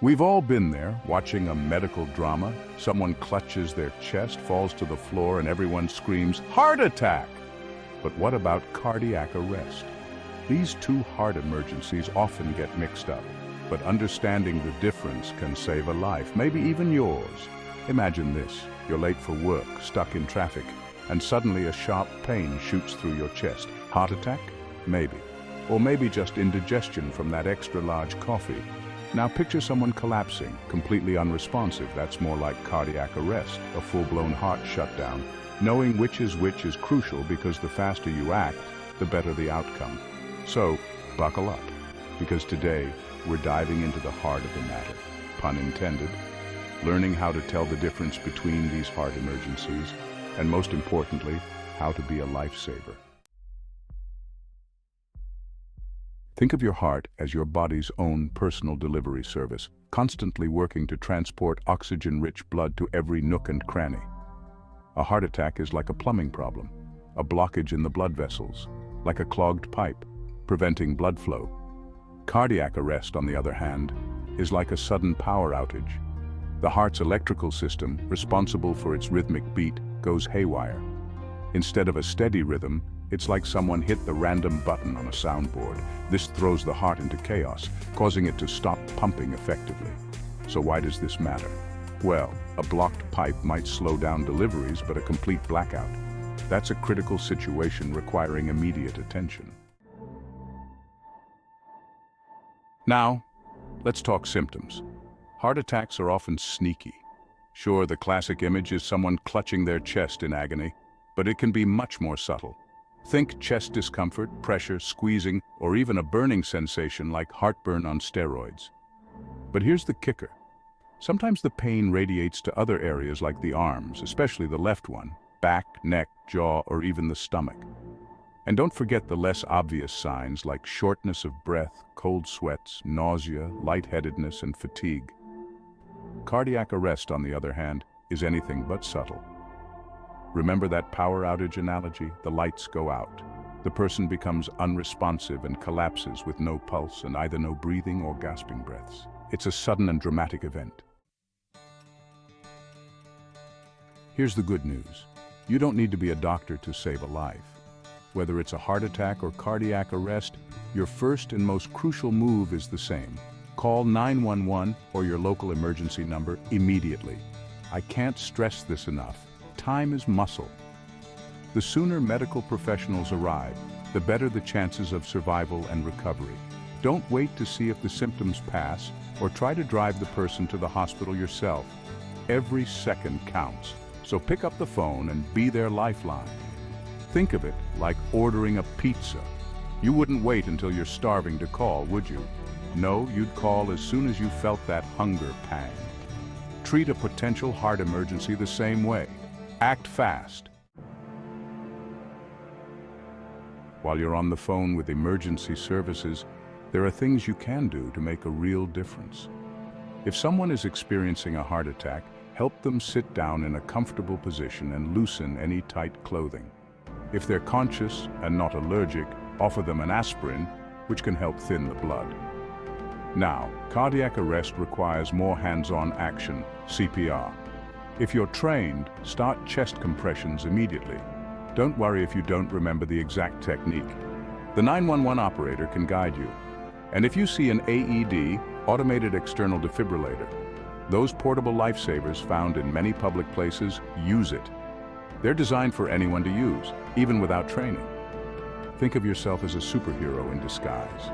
We've all been there, watching a medical drama. Someone clutches their chest, falls to the floor, and everyone screams, "Heart attack!" But what about cardiac arrest? These two heart emergencies often get mixed up, but understanding the difference can save a life, maybe even yours. Imagine this: you're late for work, stuck in traffic, and suddenly a sharp pain shoots through your chest. Heart attack? Maybe. Or maybe just indigestion from that extra large coffee. Now picture someone collapsing, completely unresponsive. That's more like cardiac arrest, a full-blown heart shutdown. Knowing which is crucial, because the faster you act, the better the outcome. So, buckle up, because today we're diving into the heart of the matter, pun intended, learning how to tell the difference between these heart emergencies, and most importantly, how to be a lifesaver. Think of your heart as your body's own personal delivery service, constantly working to transport oxygen-rich blood to every nook and cranny. A heart attack is like a plumbing problem, a blockage in the blood vessels, like a clogged pipe, preventing blood flow. Cardiac arrest, on the other hand, is like a sudden power outage. The heart's electrical system, responsible for its rhythmic beat, goes haywire. Instead of a steady rhythm, it's like someone hit the random button on a soundboard. This throws the heart into chaos, causing it to stop pumping effectively. So why does this matter? Well, a blocked pipe might slow down deliveries, but a complete blackout, that's a critical situation requiring immediate attention. Now, let's talk symptoms. Heart attacks are often sneaky. Sure, the classic image is someone clutching their chest in agony, but it can be much more subtle. Think chest discomfort, pressure, squeezing, or even a burning sensation like heartburn on steroids. But here's the kicker. Sometimes the pain radiates to other areas like the arms, especially the left one, back, neck, jaw, or even the stomach. And don't forget the less obvious signs like shortness of breath, cold sweats, nausea, lightheadedness, and fatigue. Cardiac arrest, on the other hand, is anything but subtle. Remember that power outage analogy? The lights go out. The person becomes unresponsive and collapses with no pulse and either no breathing or gasping breaths. It's a sudden and dramatic event. Here's the good news. You don't need to be a doctor to save a life. Whether it's a heart attack or cardiac arrest, your first and most crucial move is the same. Call 911 or your local emergency number immediately. I can't stress this enough. Time is muscle. The sooner medical professionals arrive, the better the chances of survival and recovery. Don't wait to see if the symptoms pass or try to drive the person to the hospital yourself. Every second counts, so pick up the phone and be their lifeline. Think of it like ordering a pizza. You wouldn't wait until you're starving to call, would you? No, you'd call as soon as you felt that hunger pang. Treat a potential heart emergency the same way. Act fast. While you're on the phone with emergency services, there are things you can do to make a real difference. If someone is experiencing a heart attack, help them sit down in a comfortable position and loosen any tight clothing. If they're conscious and not allergic, offer them an aspirin, which can help thin the blood. Now, cardiac arrest requires more hands-on action, CPR. If you're trained, start chest compressions immediately. Don't worry if you don't remember the exact technique. The 911 operator can guide you. And if you see an AED, automated external defibrillator, those portable lifesavers found in many public places, use it. They're designed for anyone to use, even without training. Think of yourself as a superhero in disguise.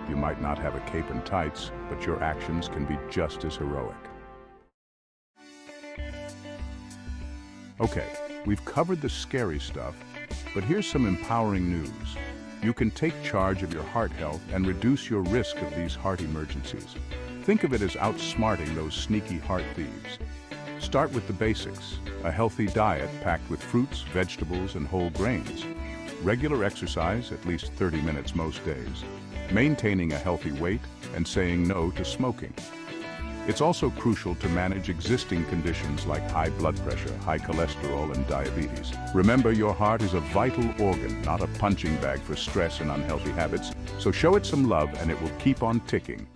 You might not have a cape and tights, but your actions can be just as heroic. Okay, we've covered the scary stuff, but here's some empowering news. You can take charge of your heart health and reduce your risk of these heart emergencies. Think of it as outsmarting those sneaky heart thieves. Start with the basics, a healthy diet packed with fruits, vegetables, and whole grains. Regular exercise, at least 30 minutes most days. Maintaining a healthy weight and saying no to smoking. It's also crucial to manage existing conditions like high blood pressure, high cholesterol, and diabetes. Remember, your heart is a vital organ, not a punching bag for stress and unhealthy habits, so show it some love and it will keep on ticking.